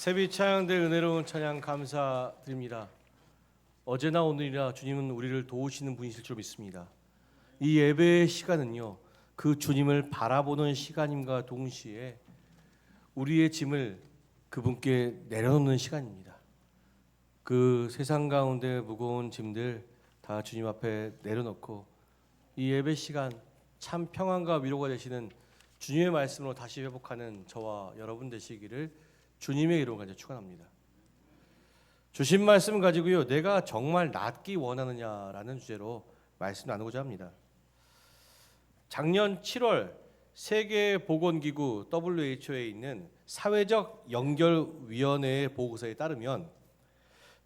세비 찬양대 은혜로운 찬양 감사드립니다. 어제나 오늘이나 주님은 우리를 도우시는 분이실 줄 믿습니다. 이 예배의 시간은요, 그 주님을 바라보는 시간임과 동시에 우리의 짐을 그분께 내려놓는 시간입니다. 그 세상 가운데 무거운 짐들 다 주님 앞에 내려놓고 이 예배 시간 참 평안과 위로가 되시는 주님의 말씀으로 다시 회복하는 저와 여러분 되시기를 주님의 이름으로 간절히 축원합니다. 주신 말씀 가지고요, 내가 정말 낫기 원하느냐라는 주제로 말씀 나누고자 합니다. 작년 7월 세계보건기구 WHO에 있는 사회적 연결위원회의 보고서에 따르면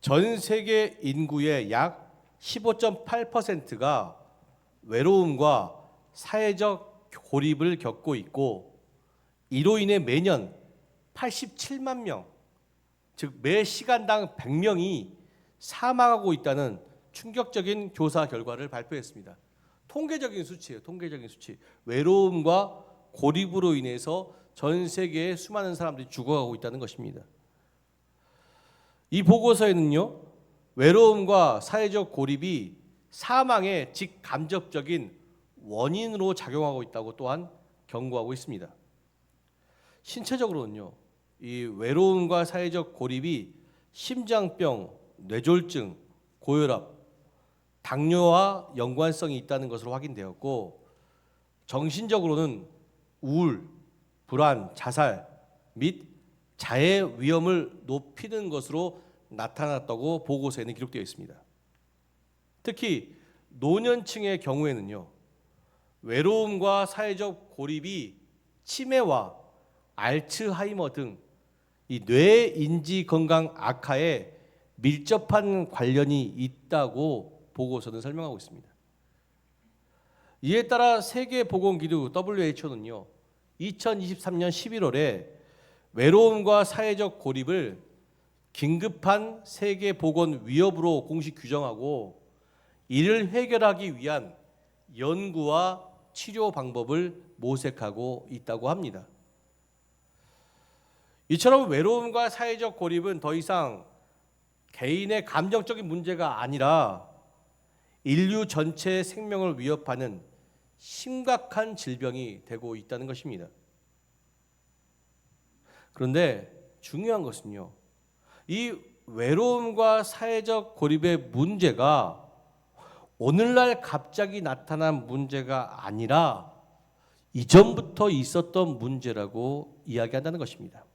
전 세계 인구의 약 15.8%가 외로움과 사회적 고립을 겪고 있고, 이로 인해 매년 87만 명, 즉 매 시간당 100명이 사망하고 있다는 충격적인 조사 결과를 발표했습니다. 통계적인 수치예요. 통계적인 수치. 외로움과 고립으로 인해서 전 세계에 수많은 사람들이 죽어가고 있다는 것입니다. 이 보고서에는요, 외로움과 사회적 고립이 사망의 직간접적인 원인으로 작용하고 있다고 또한 경고하고 있습니다. 신체적으로는요, 이 외로움과 사회적 고립이 심장병, 뇌졸중, 고혈압, 당뇨와 연관성이 있다는 것으로 확인되었고, 정신적으로는 우울, 불안, 자살 및 자해 위험을 높이는 것으로 나타났다고 보고서에는 기록되어 있습니다. 특히 노년층의 경우에는요, 외로움과 사회적 고립이 치매와 알츠하이머 등 이 뇌 인지 건강 악화에 밀접한 관련이 있다고 보고서는 설명하고 있습니다. 이에 따라 세계보건기구 WHO는요, 2023년 11월에 외로움과 사회적 고립을 긴급한 세계보건 위협으로 공식 규정하고, 이를 해결하기 위한 연구와 치료 방법을 모색하고 있다고 합니다. 이처럼 외로움과 사회적 고립은 더 이상 개인의 감정적인 문제가 아니라 인류 전체의 생명을 위협하는 심각한 질병이 되고 있다는 것입니다. 그런데 중요한 것은요, 이 외로움과 사회적 고립의 문제가 오늘날 갑자기 나타난 문제가 아니라 이전부터 있었던 문제라고 이야기한다는 것입니다.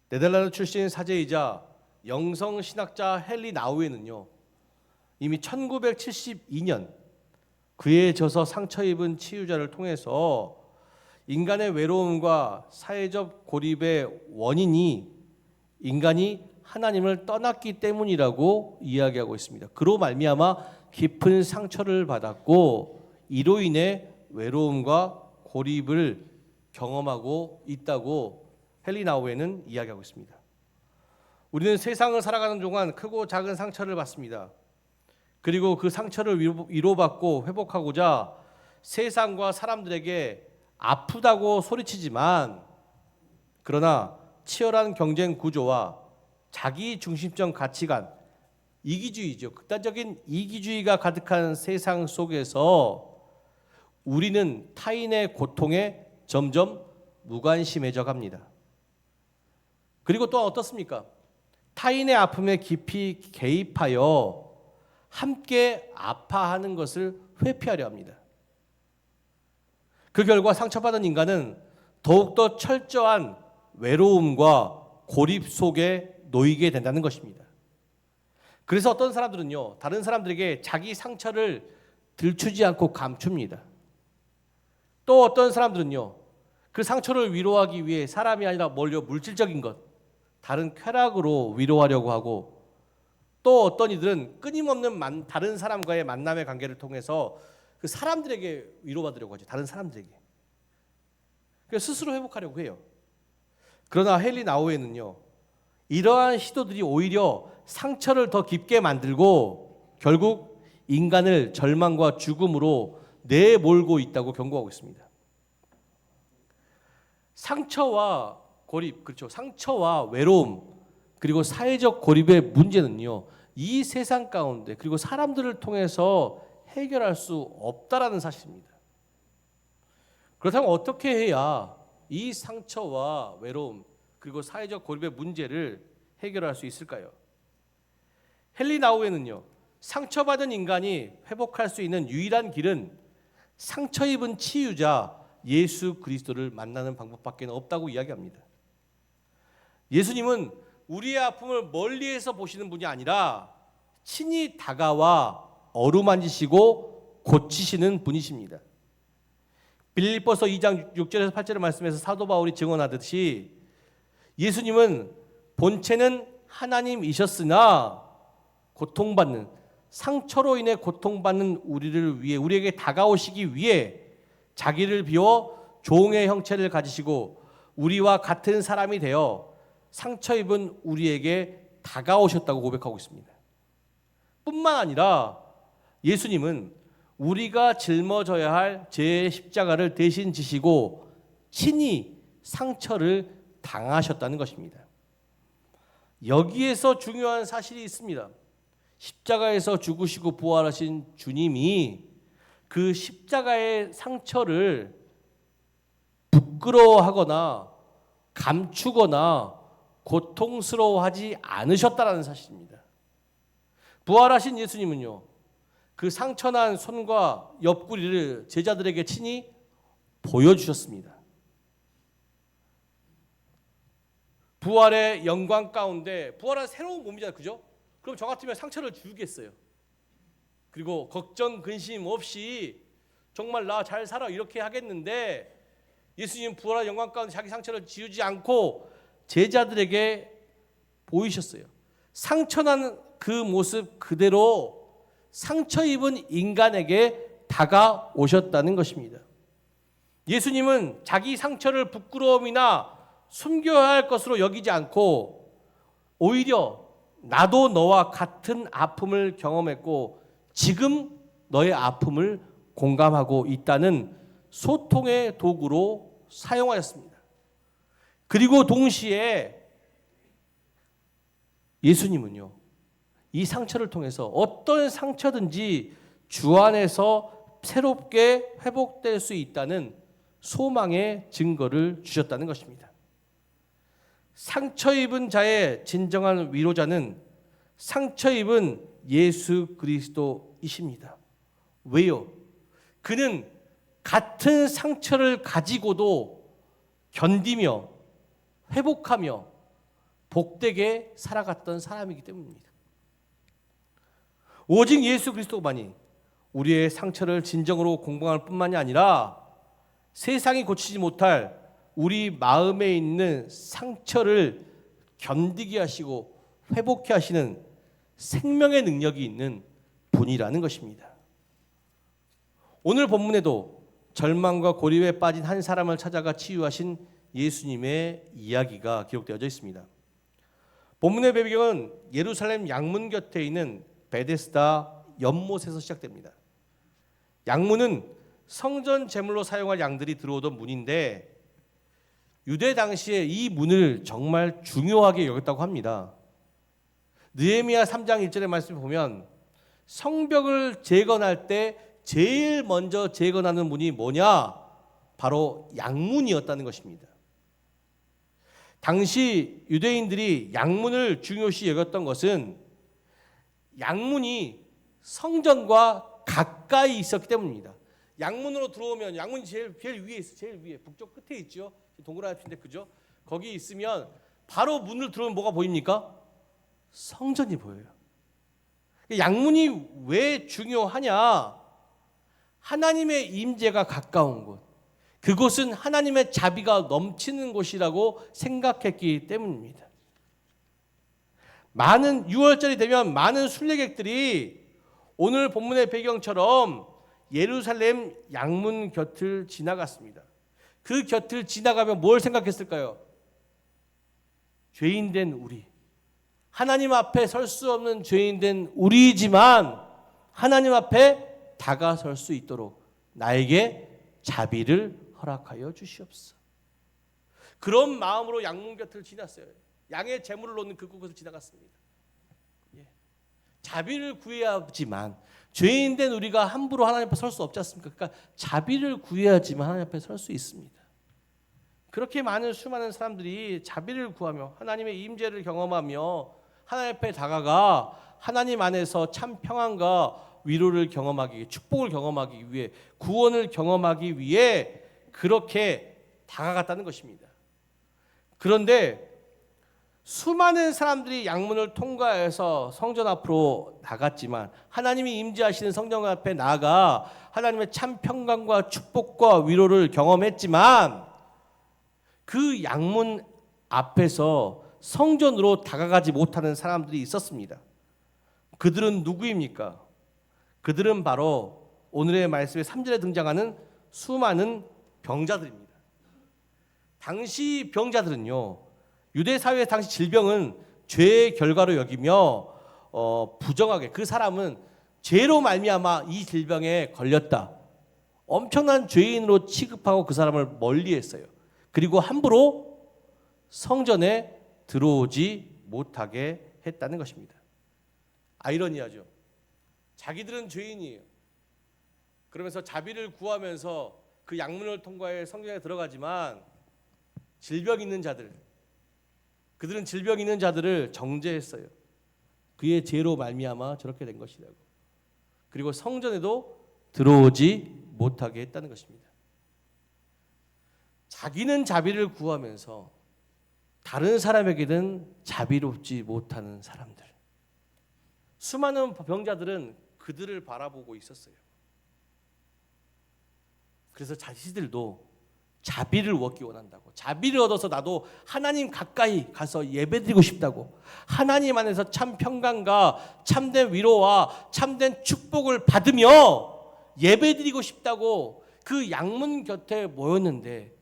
네덜란드 출신 사제이자 영성신학자 헨리 나우에는요, 이미 1972년 그의 저서 상처 입은 치유자를 통해서 인간의 외로움과 사회적 고립의 원인이 인간이 하나님을 떠났기 때문이라고 이야기하고 있습니다. 그로 말미암아 깊은 상처를 받았고, 이로 인해 외로움과 고립을 경험하고 있다고 헨리 나우에는 이야기하고 있습니다. 우리는 세상을 살아가는 동안 크고 작은 상처를 받습니다. 그리고 그 상처를 위로받고 회복하고자 세상과 사람들에게 아프다고 소리치지만, 그러나 치열한 경쟁 구조와 자기 중심적 가치관, 이기주의죠. 극단적인 이기주의가 가득한 세상 속에서 우리는 타인의 고통에 점점 무관심해져 갑니다. 그리고 또 어떻습니까? 타인의 아픔에 깊이 개입하여 함께 아파하는 것을 회피하려 합니다. 그 결과 상처받은 인간은 더욱더 철저한 외로움과 고립 속에 놓이게 된다는 것입니다. 그래서 어떤 사람들은요, 다른 사람들에게 자기 상처를 들추지 않고 감춥니다. 또 어떤 사람들은요, 그 상처를 위로하기 위해 사람이 아니라 물질적인 것, 다른 쾌락으로 위로하려고 하고, 또 어떤 이들은 끊임없는 다른 사람과의 만남의 관계를 통해서 그 사람들에게 위로받으려고 하죠. 다른 사람들에게. 그래서 스스로 회복하려고 해요. 그러나 헨리 나우에는요, 이러한 시도들이 오히려 상처를 더 깊게 만들고 결국 인간을 절망과 죽음으로 내몰고 있다고 경고하고 있습니다. 상처와 고립, 그렇죠. 상처와 외로움, 그리고 사회적 고립의 문제는요, 이 세상 가운데 그리고 사람들을 통해서 해결할 수 없다라는 사실입니다. 그렇다면 어떻게 해야 이 상처와 외로움 그리고 사회적 고립의 문제를 해결할 수 있을까요? 헨리 나우에는요, 상처받은 인간이 회복할 수 있는 유일한 길은 상처 입은 치유자 예수 그리스도를 만나는 방법밖에 없다고 이야기합니다. 예수님은 우리의 아픔을 멀리에서 보시는 분이 아니라 친히 다가와 어루만지시고 고치시는 분이십니다. 빌립보서 2장 6절에서 8절의 말씀에서 사도 바울이 증언하듯이 예수님은 본체는 하나님이셨으나 고통받는, 상처로 인해 고통받는 우리를 위해, 우리에게 다가오시기 위해 자기를 비워 종의 형체를 가지시고 우리와 같은 사람이 되어 상처 입은 우리에게 다가오셨다고 고백하고 있습니다. 뿐만 아니라 예수님은 우리가 짊어져야 할 죄의 십자가를 대신 지시고 친히 상처를 당하셨다는 것입니다. 여기에서 중요한 사실이 있습니다. 십자가에서 죽으시고 부활하신 주님이 그 십자가의 상처를 부끄러워하거나 감추거나 고통스러워하지 않으셨다는 사실입니다. 부활하신 예수님은요, 그 상처난 손과 옆구리를 제자들에게 친히 보여주셨습니다. 부활의 영광 가운데, 부활한 새로운 몸이잖아요, 그죠? 그럼 저 같으면 상처를 주겠어요. 그리고 걱정 근심 없이 정말 나 잘 살아 이렇게 하겠는데, 예수님 부활한 영광 가운데 자기 상처를 지우지 않고 제자들에게 보이셨어요. 상처난 그 모습 그대로 상처 입은 인간에게 다가오셨다는 것입니다. 예수님은 자기 상처를 부끄러움이나 숨겨야 할 것으로 여기지 않고 오히려 나도 너와 같은 아픔을 경험했고 지금 너의 아픔을 공감하고 있다는 소통의 도구로 사용하였습니다. 그리고 동시에 예수님은요, 이 상처를 통해서 어떤 상처든지 주 안에서 새롭게 회복될 수 있다는 소망의 증거를 주셨다는 것입니다. 상처 입은 자의 진정한 위로자는 상처 입은 예수 그리스도이십니다. 왜요? 그는 같은 상처를 가지고도 견디며 회복하며 복되게 살아갔던 사람이기 때문입니다. 오직 예수 그리스도만이 우리의 상처를 진정으로 공부할 뿐만이 아니라 세상이 고치지 못할 우리 마음에 있는 상처를 견디게 하시고 회복케 하시는 생명의 능력이 있는 분이라는 것입니다. 오늘 본문에도 절망과 고립에 빠진 한 사람을 찾아가 치유하신 예수님의 이야기가 기록되어져 있습니다. 본문의 배경은 예루살렘 양문 곁에 있는 베데스다 연못에서 시작됩니다. 양문은 성전 제물로 사용할 양들이 들어오던 문인데 유대 당시에 이 문을 정말 중요하게 여겼다고 합니다. 느헤미야 3장 1절의 말씀을 보면 성벽을 재건할 때 제일 먼저 재건하는 문이 뭐냐? 바로 양문이었다는 것입니다. 당시 유대인들이 양문을 중요시 여겼던 것은 양문이 성전과 가까이 있었기 때문입니다. 양문으로 들어오면 양문이 제일 위에 있어요. 제일 위에 북쪽 끝에 있죠. 동그라미인데 그죠? 거기 있으면 바로 문을 들어오면 뭐가 보입니까? 성전이 보여요. 양문이 왜 중요하냐? 하나님의 임재가 가까운 곳, 그곳은 하나님의 자비가 넘치는 곳이라고 생각했기 때문입니다. 많은 6월절이 되면 많은 순례객들이 오늘 본문의 배경처럼 예루살렘 양문 곁을 지나갔습니다. 그 곁을 지나가면 뭘 생각했을까요? 죄인된 우리, 하나님 앞에 설 수 없는 죄인된 우리지만 하나님 앞에 다가설 수 있도록 나에게 자비를 허락하여 주시옵소서. 그런 마음으로 양문 곁을 지났어요. 양의 재물을 놓는 그곳을 지나갔습니다. 예. 자비를 구해야지만 죄인된 우리가 함부로 하나님 앞에 설 수 없지 않습니까? 그러니까 자비를 구해야지만 하나님 앞에 설 수 있습니다. 그렇게 많은 수많은 사람들이 자비를 구하며 하나님의 임재를 경험하며 하나님 앞에 다가가 하나님 안에서 참 평안과 위로를 경험하기 위해, 축복을 경험하기 위해, 구원을 경험하기 위해 그렇게 다가갔다는 것입니다. 그런데 수많은 사람들이 양문을 통과해서 성전 앞으로 나갔지만 하나님이 임재하시는 성전 앞에 나아가 하나님의 참 평강과 축복과 위로를 경험했지만 그 양문 앞에서 성전으로 다가가지 못하는 사람들이 있었습니다. 그들은 누구입니까? 그들은 바로 오늘의 말씀의 3절에 등장하는 수많은 병자들입니다. 당시 병자들은요, 유대 사회의 당시 질병은 죄의 결과로 여기며 부정하게 그 사람은 죄로 말미암아 이 질병에 걸렸다, 엄청난 죄인으로 취급하고 그 사람을 멀리했어요. 그리고 함부로 성전에 들어오지 못하게 했다는 것입니다. 아이러니하죠. 자기들은 죄인이에요. 그러면서 자비를 구하면서 그 양문을 통과해 성전에 들어가지만 질병 있는 자들, 그들은 질병 있는 자들을 정죄했어요. 그의 죄로 말미암아 저렇게 된 것이라고. 그리고 성전에도 들어오지 못하게 했다는 것입니다. 자기는 자비를 구하면서 다른 사람에게는 자비롭지 못하는 사람들, 수많은 병자들은 그들을 바라보고 있었어요. 그래서 자신들도 자비를 얻기 원한다고, 자비를 얻어서 나도 하나님 가까이 가서 예배드리고 싶다고, 하나님 안에서 참 평강과 참된 위로와 참된 축복을 받으며 예배드리고 싶다고 그 양문 곁에 모였는데,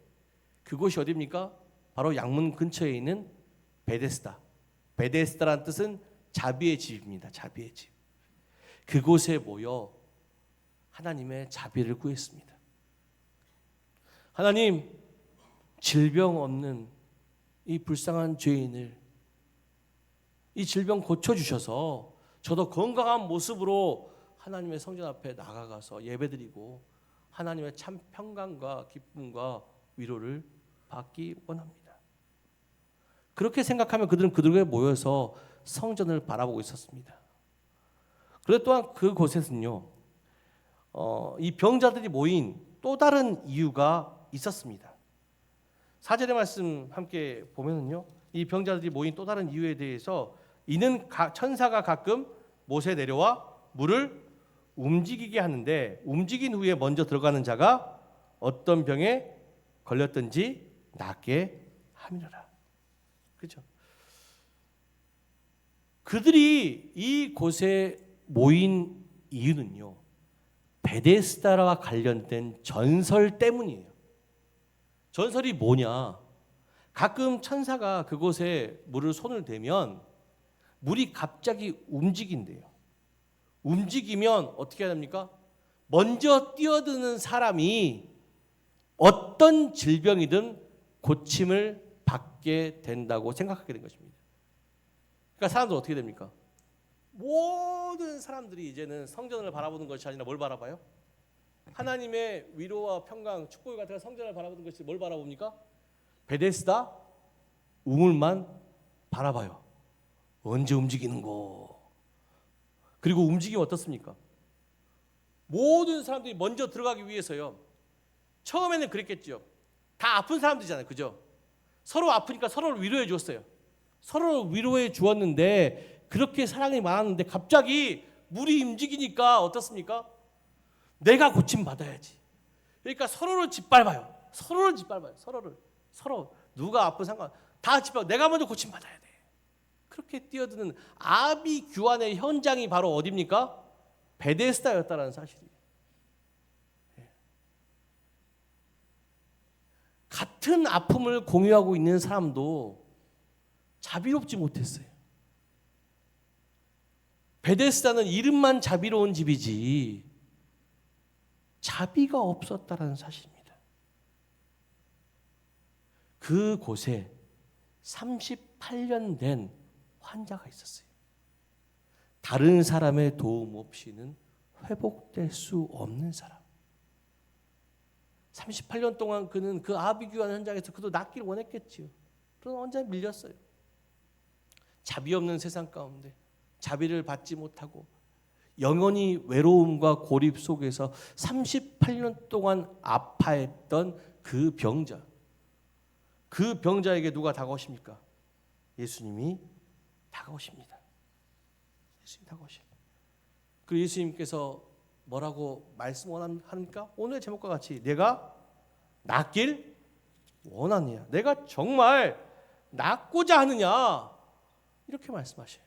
그곳이 어디입니까? 바로 양문 근처에 있는 베데스다. 베데스다라는 뜻은 자비의 집입니다. 자비의 집. 그곳에 모여 하나님의 자비를 구했습니다. 하나님, 질병 없는 이 불쌍한 죄인을, 이 질병 고쳐주셔서 저도 건강한 모습으로 하나님의 성전 앞에 나가가서 예배드리고 하나님의 참 평강과 기쁨과 위로를 받기 원합니다. 그렇게 생각하면 그들은 그들에게 모여서 성전을 바라보고 있었습니다. 그리고 또한 그곳에서는요, 이 병자들이 모인 또 다른 이유가 있었습니다. 4절의 말씀 함께 보면은요, 이 병자들이 모인 또 다른 이유에 대해서 이는 천사가 가끔 못에 내려와 물을 움직이게 하는데 움직인 후에 먼저 들어가는 자가 어떤 병에 걸렸든지 낫게 함이라. 그렇죠? 그들이 이 곳에 모인 이유는요, 베데스다와 관련된 전설 때문이에요. 전설이 뭐냐? 가끔 천사가 그곳에 물을 손을 대면 물이 갑자기 움직인대요. 움직이면 어떻게 해야 됩니까? 먼저 뛰어드는 사람이 어떤 질병이든 고침을 받게 된다고 생각하게 된 것입니다. 그러니까 사람들은 어떻게 됩니까? 모든 사람들이 이제는 성전을 바라보는 것이 아니라 뭘 바라봐요? 하나님의 위로와 평강, 축복을 같은 성전을 바라보는 것이 뭘 바라봅니까? 베데스다 우물만 바라봐요. 언제 움직이는 거? 그리고 움직이면 어떻습니까? 모든 사람들이 먼저 들어가기 위해서요. 처음에는 그랬겠죠. 다 아픈 사람들이잖아요, 그죠? 서로 아프니까 서로를 위로해 주었어요. 서로를 위로해 주었는데 그렇게 사랑이 많았는데 갑자기 물이 움직이니까 어떻습니까? 내가 고침 받아야지. 그러니까 서로를 짓밟아요. 서로 누가 아픈 상관 다 짓밟아. 내가 먼저 고침 받아야 돼. 그렇게 뛰어드는 아비 규환의 현장이 바로 어디입니까? 베데스다였다라는 사실이에요. 같은 아픔을 공유하고 있는 사람도 자비롭지 못했어요. 베데스다는 이름만 자비로운 집이지 자비가 없었다라는 사실입니다. 그곳에 38년 된 환자가 있었어요. 다른 사람의 도움 없이는 회복될 수 없는 사람. 38년 동안 그는 그 아비규환 현장에서 그도 낫기를 원했겠지요. 그러나 언제 밀렸어요. 자비 없는 세상 가운데 자비를 받지 못하고 영원히 외로움과 고립 속에서 38년 동안 아파했던 그 병자. 그 병자에게 누가 다가오십니까? 예수님이 다가오십니다. 예수님이 다가오십니다. 그리고 예수님께서 뭐라고 말씀 원합니까? 오늘의 제목과 같이 내가 낫길 원하느냐, 내가 정말 낫고자 하느냐, 이렇게 말씀하셔요.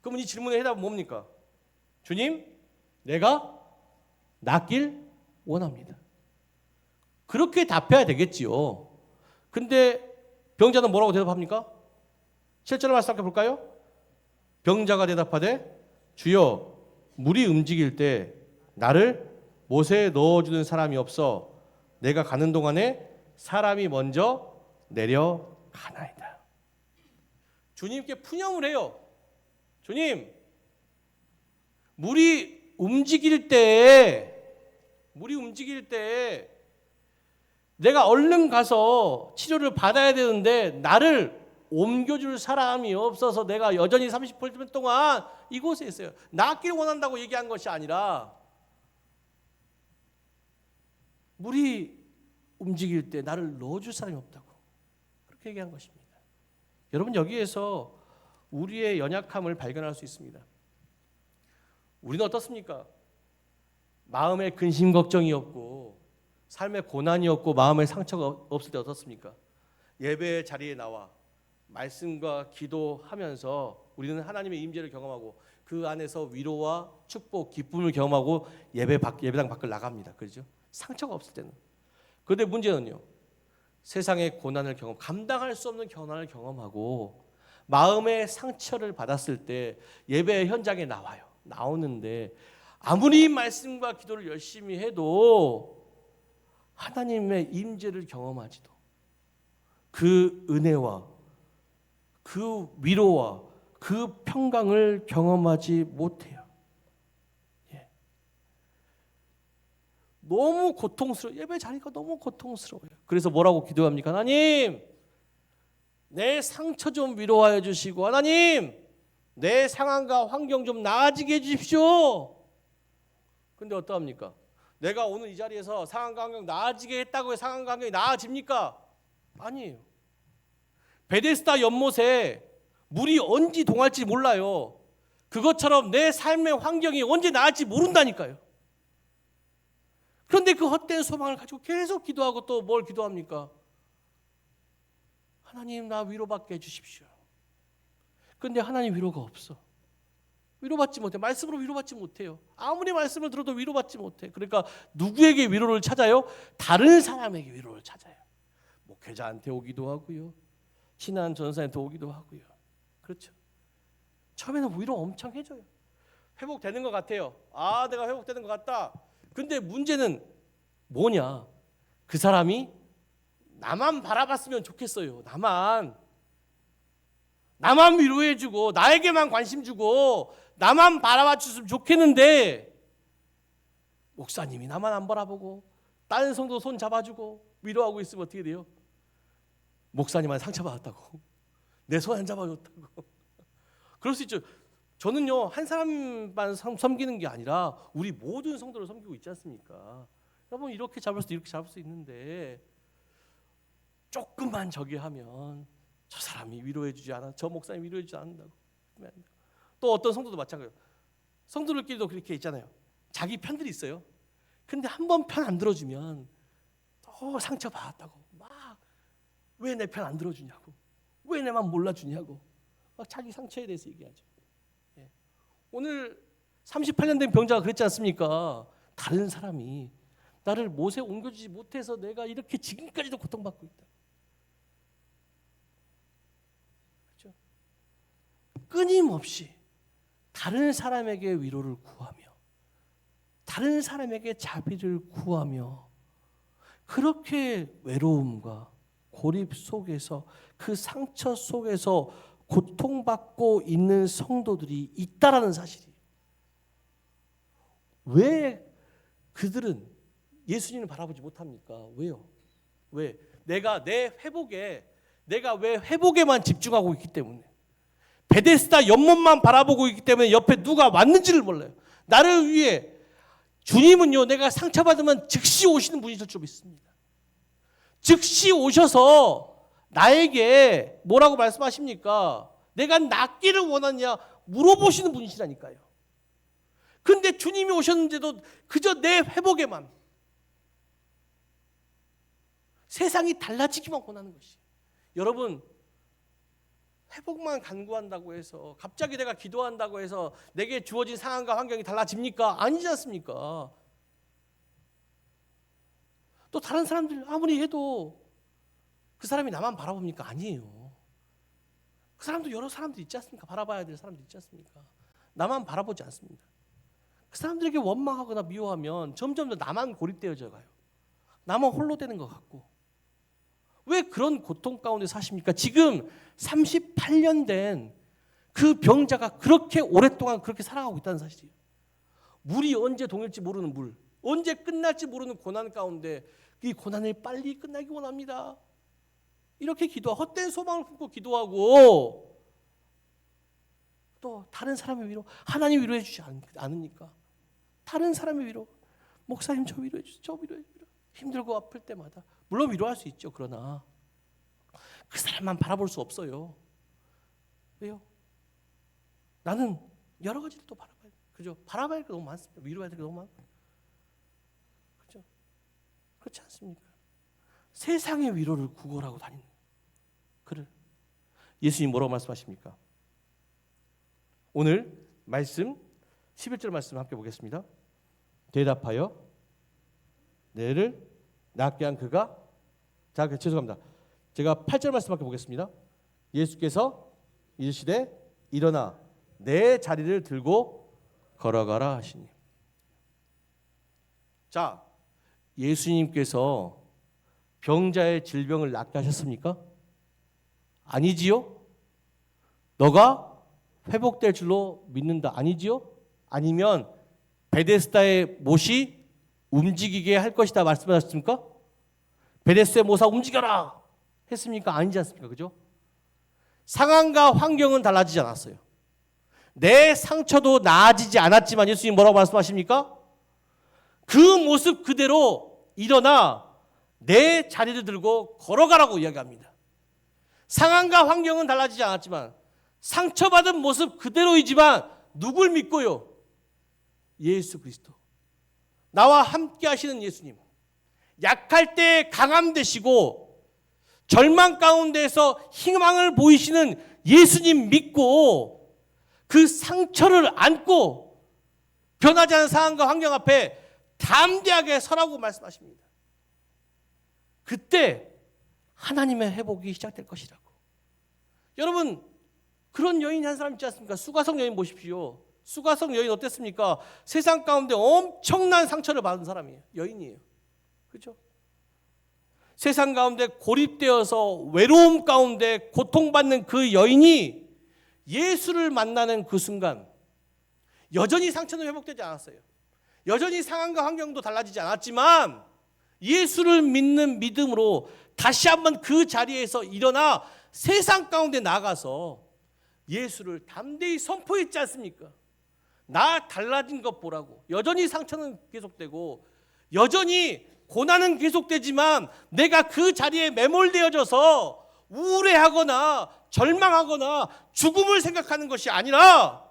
그러면 이 질문의 해답은 뭡니까? 주님, 내가 낫길 원합니다. 그렇게 답해야 되겠지요. 근데 병자는 뭐라고 대답합니까? 7절 말씀 함께 볼까요? 병자가 대답하되 주여, 물이 움직일 때 나를 못에 넣어주는 사람이 없어 내가 가는 동안에 사람이 먼저 내려가나이다. 주님께 푸념을 해요. 주님, 물이 움직일 때 내가 얼른 가서 치료를 받아야 되는데 나를 옮겨줄 사람이 없어서 내가 여전히 38년 동안 이곳에 있어요. 낫기를 원한다고 얘기한 것이 아니라 물이 움직일 때 나를 넣어줄 사람이 없다고 그렇게 얘기한 것입니다. 여러분, 여기에서 우리의 연약함을 발견할 수 있습니다. 우리는 어떻습니까? 마음에 근심 걱정이 없고 삶에 고난이 없고 마음에 상처가 없을 때 어떻습니까? 예배 자리에 나와 말씀과 기도하면서 우리는 하나님의 임재를 경험하고 그 안에서 위로와 축복, 기쁨을 경험하고 예배당 밖을 나갑니다. 그렇죠? 상처가 없을 때는. 그런데 문제는요, 세상의 고난을 감당할 수 없는 고난을 경험하고 마음의 상처를 받았을 때 예배 현장에 나오는데 아무리 말씀과 기도를 열심히 해도 하나님의 임재를 경험하지도 그 은혜와 그 위로와 그 평강을 경험하지 못해요. 너무 고통스러워요. 예배 자리가 너무 고통스러워요. 그래서 뭐라고 기도합니까? 하나님, 내 상처 좀 위로하여 주시고, 하나님, 내 상황과 환경 좀 나아지게 해주십시오. 근데 어떠합니까? 내가 오늘 이 자리에서 상황과 환경 나아지게 했다고 해서 상황과 환경이 나아집니까? 아니에요. 베데스다 연못에 물이 언제 동할지 몰라요. 그것처럼 내 삶의 환경이 언제 나을지 모른다니까요. 그런데 그 헛된 소망을 가지고 계속 기도하고 또 뭘 기도합니까? 하나님, 나 위로받게 해주십시오. 그런데 하나님 위로가 없어. 위로받지 못해. 말씀으로 위로받지 못해요. 아무리 말씀을 들어도 위로받지 못해. 그러니까 누구에게 위로를 찾아요? 다른 사람에게 위로를 찾아요. 목회자한테 오기도 하고요, 친한 전사한테 오기도 하고요. 그렇죠? 처음에는 위로 엄청 해줘요. 회복되는 것 같아요. 아, 내가 회복되는 것 같다. 근데 문제는 뭐냐? 그 사람이 나만 바라봤으면 좋겠어요. 나만 위로해주고 나에게만 관심 주고 나만 바라봐줬으면 좋겠는데 목사님이 나만 안 바라보고 다른 성도 손 잡아주고 위로하고 있으면 어떻게 돼요? 목사님한테 상처받았다고, 내 손 안 잡아줬다고. 그럴 수 있죠. 저는요, 한 사람만 섬기는 게 아니라 우리 모든 성도를 섬기고 있지 않습니까? 여러분, 이렇게 잡을 수도 이렇게 잡을 수 있는데 조금만 저기 하면 저 사람이 위로해주지 않아, 저 목사님이 위로해주지 않는다고. 또 어떤 성도도 마찬가지예요. 성도들끼리도 그렇게 있잖아요. 자기 편들이 있어요. 근데 한 번 편 안 들어주면 또 상처받았다고 막 왜 내 편 안 들어주냐고, 왜 내 맘 몰라주냐고 막 자기 상처에 대해서 얘기하죠. 오늘 38년 된 병자가 그랬지 않습니까? 다른 사람이 나를 못에 옮겨주지 못해서 내가 이렇게 지금까지도 고통받고 있다. 그렇죠? 끊임없이 다른 사람에게 위로를 구하며 다른 사람에게 자비를 구하며 그렇게 외로움과 고립 속에서, 그 상처 속에서 고통받고 있는 성도들이 있다라는 사실이에요. 왜 그들은 예수님을 바라보지 못합니까? 왜요? 왜? 내가 왜 회복에만 집중하고 있기 때문에, 베데스다 연못만 바라보고 있기 때문에 옆에 누가 왔는지를 몰라요. 나를 위해 주님은요, 내가 상처받으면 즉시 오시는 분이실 줄 믿습니다. 즉시 오셔서 나에게 뭐라고 말씀하십니까? 내가 낫기를 원하냐 물어보시는 분이시라니까요. 근데 주님이 오셨는데도 그저 내 회복에만, 세상이 달라지기만 원하는 것이. 여러분, 회복만 간구한다고 해서, 갑자기 내가 기도한다고 해서 내게 주어진 상황과 환경이 달라집니까? 아니지 않습니까? 또 다른 사람들 아무리 해도 그 사람이 나만 바라봅니까? 아니에요. 그 사람도 여러 사람들이 있지 않습니까? 바라봐야 될 사람들이 있지 않습니까? 나만 바라보지 않습니다. 그 사람들에게 원망하거나 미워하면 점점 더 나만 고립되어져 가요. 나만 홀로 되는 것 같고. 왜 그런 고통 가운데 사십니까? 지금 38년 된 그 병자가 그렇게 오랫동안 그렇게 살아가고 있다는 사실이에요. 물이 언제 동일지 모르는 물, 언제 끝날지 모르는 고난 가운데 이 고난을 빨리 끝나기 원합니다. 이렇게 기도하고 헛된 소망을 품고 기도하고, 또 다른 사람의 위로, 하나님 위로해 주지 않으니까 다른 사람의 위로, 목사님 저 위로해 주세요, 저 위로해 주세요. 힘들고 아플 때마다 물론 위로할 수 있죠. 그러나 그 사람만 바라볼 수 없어요. 왜요? 나는 여러 가지를 또 바라봐야 돼. 그죠? 바라봐야 할 게 너무 많습니다. 위로해야 될 게 너무 많고. 그죠? 그렇지 않습니까? 세상의 위로를 구걸하고 다니는 그를 예수님 뭐라고 말씀하십니까? 오늘 말씀 11절 말씀 함께 보겠습니다. 대답하여 내를 낫게 한 그가, 자, 죄송합니다. 제가 8절 말씀 함께 보겠습니다. 예수께서 이르시되 일어나 내 자리를 들고 걸어가라 하시니. 자, 예수님께서 병자의 질병을 낫게 하셨습니까? 아니지요? 너가 회복될 줄로 믿는다. 아니지요? 아니면 베데스다의 못이 움직이게 할 것이다 말씀하셨습니까? 베데스다의 못아 움직여라 했습니까? 아니지 않습니까? 그죠? 상황과 환경은 달라지지 않았어요. 내 상처도 나아지지 않았지만 예수님 뭐라고 말씀하십니까? 그 모습 그대로 일어나 내 자리를 들고 걸어가라고 이야기합니다. 상황과 환경은 달라지지 않았지만, 상처받은 모습 그대로이지만 누굴 믿고요? 예수 그리스도. 나와 함께 하시는 예수님. 약할 때 강함 되시고 절망 가운데서 희망을 보이시는 예수님 믿고 그 상처를 안고 변하지 않은 상황과 환경 앞에 담대하게 서라고 말씀하십니다. 그때 하나님의 회복이 시작될 것이라고. 여러분, 그런 여인이 한 사람 있지 않습니까? 수가성 여인 보십시오. 수가성 여인 어땠습니까? 세상 가운데 엄청난 상처를 받은 사람이에요. 여인이에요. 그렇죠? 세상 가운데 고립되어서 외로움 가운데 고통받는 그 여인이 예수를 만나는 그 순간 여전히 상처는 회복되지 않았어요. 여전히 상황과 환경도 달라지지 않았지만 예수를 믿는 믿음으로 다시 한번 그 자리에서 일어나 세상 가운데 나가서 예수를 담대히 선포했지 않습니까? 나 달라진 것 보라고. 여전히 상처는 계속되고 여전히 고난은 계속되지만 내가 그 자리에 매몰되어져서 우울해하거나 절망하거나 죽음을 생각하는 것이 아니라,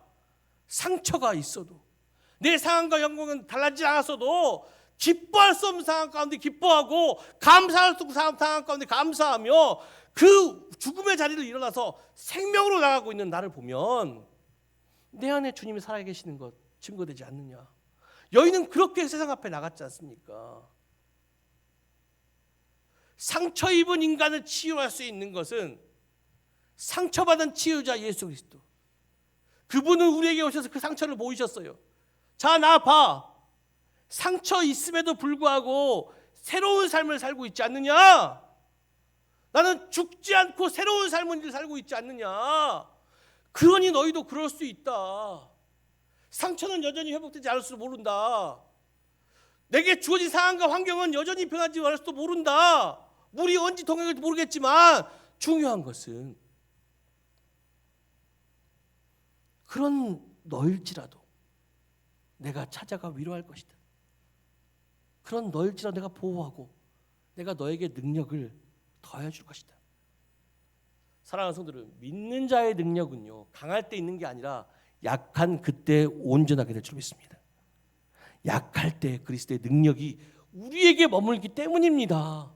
상처가 있어도 내 상황과 영광은 달라지지 않았어도 기뻐할 수 없는 상황 가운데 기뻐하고 감사할 수 없는 상황 가운데 감사하며 그 죽음의 자리를 일어나서 생명으로 나가고 있는 나를 보면 내 안에 주님이 살아계시는 것 증거되지 않느냐. 여인은 그렇게 세상 앞에 나갔지 않습니까? 상처 입은 인간을 치유할 수 있는 것은 상처받은 치유자 예수 그리스도. 그분은 우리에게 오셔서 그 상처를 보이셨어요. 자, 나 봐. 상처 있음에도 불구하고 새로운 삶을 살고 있지 않느냐? 나는 죽지 않고 새로운 삶을 살고 있지 않느냐. 그러니 너희도 그럴 수 있다. 상처는 여전히 회복되지 않을 수도 모른다. 내게 주어진 상황과 환경은 여전히 변하지 않을 수도 모른다. 물이 언제 동해질지 모르겠지만 중요한 것은 그런 너일지라도 내가 찾아가 위로할 것이다. 그런 너일지라도 내가 보호하고 내가 너에게 능력을 더해줄 것이다. 사랑하는 성도들, 믿는 자의 능력은요, 강할 때 있는 게 아니라 약한 그때 온전하게 될 줄 믿습니다. 약할 때 그리스도의 능력이 우리에게 머물기 때문입니다.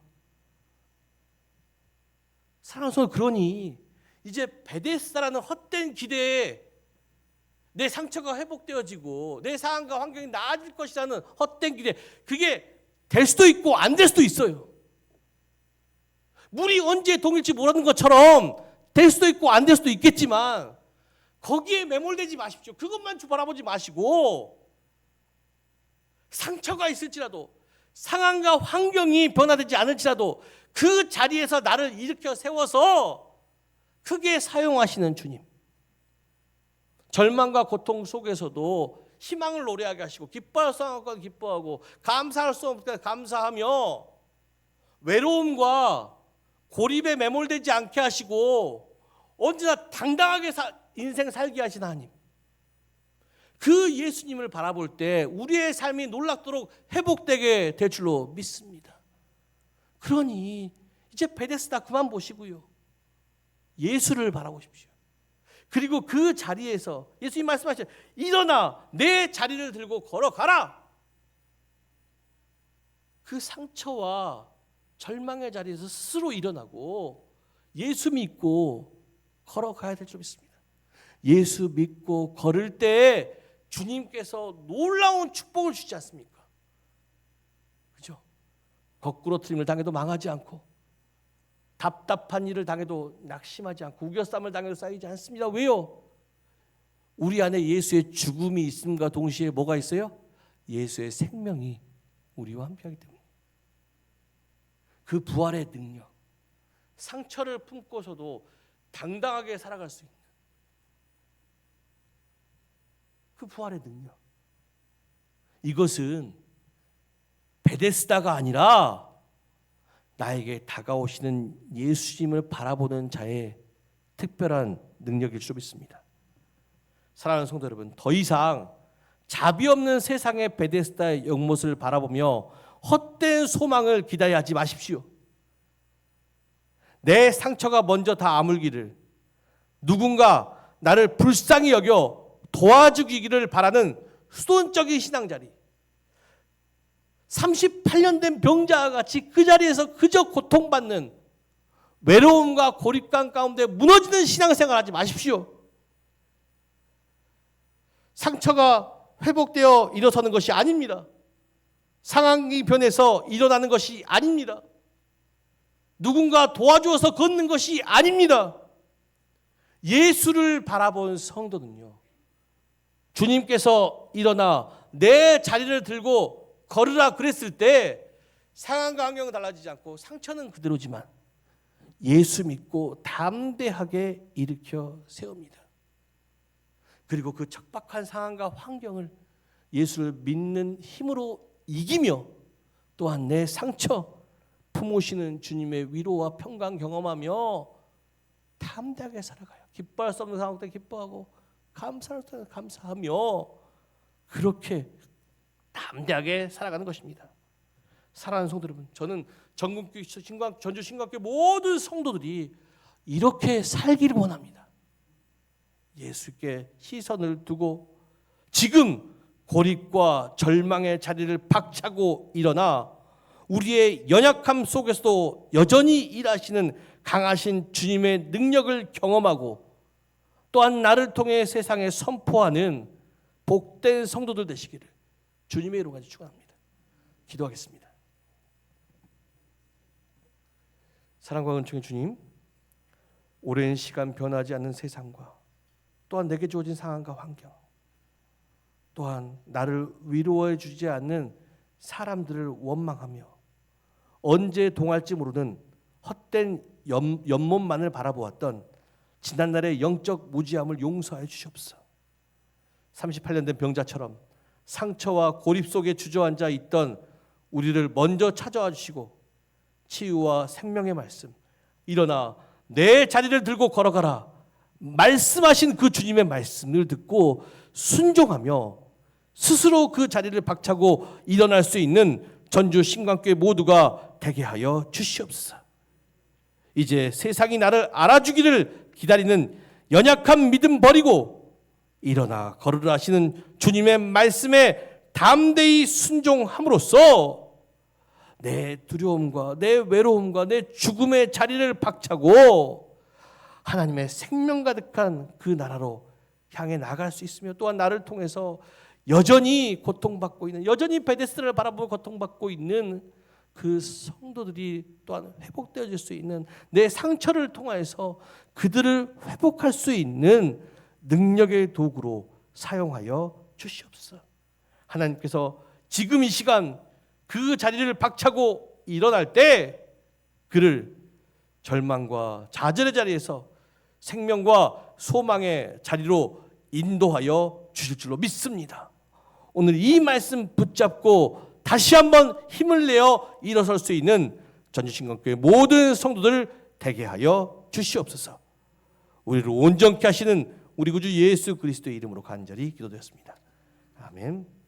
사랑하는 성도, 그러니 이제 베데스다라는 헛된 기대에 내 상처가 회복되어지고 내 상황과 환경이 나아질 것이라는 헛된 기대, 그게 될 수도 있고 안 될 수도 있어요. 물이 언제 동일지 모르는 것처럼 될 수도 있고 안 될 수도 있겠지만 거기에 매몰되지 마십시오. 그것만 바라보지 마시고 상처가 있을지라도 상황과 환경이 변화되지 않을지라도 그 자리에서 나를 일으켜 세워서 크게 사용하시는 주님, 절망과 고통 속에서도 희망을 노래하게 하시고 기뻐할 수 없는 것 기뻐하고 감사할 수 없는 것 감사하며 외로움과 고립에 매몰되지 않게 하시고 언제나 당당하게 인생 살게 하신 하나님, 그 예수님을 바라볼 때 우리의 삶이 놀랍도록 회복되게 될 줄로 믿습니다. 그러니 이제 베데스다 그만 보시고요, 예수를 바라보십시오. 그리고 그 자리에서 예수님 말씀하셨죠. 일어나 내 자리를 들고 걸어가라. 그 상처와 절망의 자리에서 스스로 일어나고 예수 믿고 걸어가야 될 줄 믿습니다. 예수 믿고 걸을 때 주님께서 놀라운 축복을 주지 않습니까? 그죠? 거꾸로 틀림을 당해도 망하지 않고 답답한 일을 당해도 낙심하지 않고 우겨쌈을 당해도 쌓이지 않습니다. 왜요? 우리 안에 예수의 죽음이 있음과 동시에 뭐가 있어요? 예수의 생명이 우리와 함께하기 때문에. 그 부활의 능력, 상처를 품고서도 당당하게 살아갈 수 있는 그 부활의 능력, 이것은 베데스다가 아니라 나에게 다가오시는 예수님을 바라보는 자의 특별한 능력일 줄 믿습니다. 사랑하는 성도 여러분, 더 이상 자비 없는 세상의 베데스다의 연못을 바라보며 헛된 소망을 기다려하지 마십시오. 내 상처가 먼저 다 아물기를, 누군가 나를 불쌍히 여겨 도와주기를 바라는 수동적인 신앙자리, 38년 된 병자와 같이 그 자리에서 그저 고통받는 외로움과 고립감 가운데 무너지는 신앙생활 하지 마십시오. 상처가 회복되어 일어서는 것이 아닙니다. 상황이 변해서 일어나는 것이 아닙니다. 누군가 도와주어서 걷는 것이 아닙니다. 예수를 바라본 성도는요, 주님께서 일어나 내 자리를 들고 걸으라 그랬을 때 상황과 환경은 달라지지 않고 상처는 그대로지만 예수 믿고 담대하게 일으켜 세웁니다. 그리고 그 척박한 상황과 환경을 예수를 믿는 힘으로 이기며 또한 내 상처 품으시는 주님의 위로와 평강 경험하며 담대하게 살아가요. 기뻐할 수 없는 상황 때 기뻐하고 감사할 때 감사하며 그렇게 담대하게 살아가는 것입니다. 사랑하는 성도 여러분, 저는 전국교회 전주 신광교회 모든 성도들이 이렇게 살기를 원합니다. 예수께 시선을 두고 지금 고립과 절망의 자리를 박차고 일어나 우리의 연약함 속에서도 여전히 일하시는 강하신 주님의 능력을 경험하고 또한 나를 통해 세상에 선포하는 복된 성도들 되시기를 주님의 이름으로 축원합니다. 기도하겠습니다. 사랑과 은총의 주님, 오랜 시간 변하지 않는 세상과 또한 내게 주어진 상황과 환경, 또한 나를 위로해 주지 않는 사람들을 원망하며 언제 동할지 모르는 헛된 옆몸만을 바라보았던 지난날의 영적 무지함을 용서하여 주시옵소서. 38년 된 병자처럼 상처와 고립 속에 주저앉아 있던 우리를 먼저 찾아와 주시고 치유와 생명의 말씀, 일어나 내 자리를 들고 걸어가라 말씀하신 그 주님의 말씀을 듣고 순종하며 스스로 그 자리를 박차고 일어날 수 있는 전주 신광교회 모두가 되게 하여 주시옵소서. 이제 세상이 나를 알아주기를 기다리는 연약한 믿음 버리고 일어나 걸으라 하시는 주님의 말씀에 담대히 순종함으로써 내 두려움과 내 외로움과 내 죽음의 자리를 박차고 하나님의 생명 가득한 그 나라로 향해 나갈 수 있으며, 또한 나를 통해서 여전히 고통받고 있는, 여전히 베데스다를 바라보고 고통받고 있는 그 성도들이 또한 회복되어질 수 있는, 내 상처를 통하여서 그들을 회복할 수 있는 능력의 도구로 사용하여 주시옵소서. 하나님께서 지금 이 시간 그 자리를 박차고 일어날 때 그를 절망과 좌절의 자리에서 생명과 소망의 자리로 인도하여 주실 줄로 믿습니다. 오늘 이 말씀 붙잡고 다시 한번 힘을 내어 일어설 수 있는 전주신광교회 모든 성도들 되게 하여 주시옵소서. 우리를 온전케 하시는 우리 구주 예수 그리스도의 이름으로 간절히 기도드렸습니다. 아멘.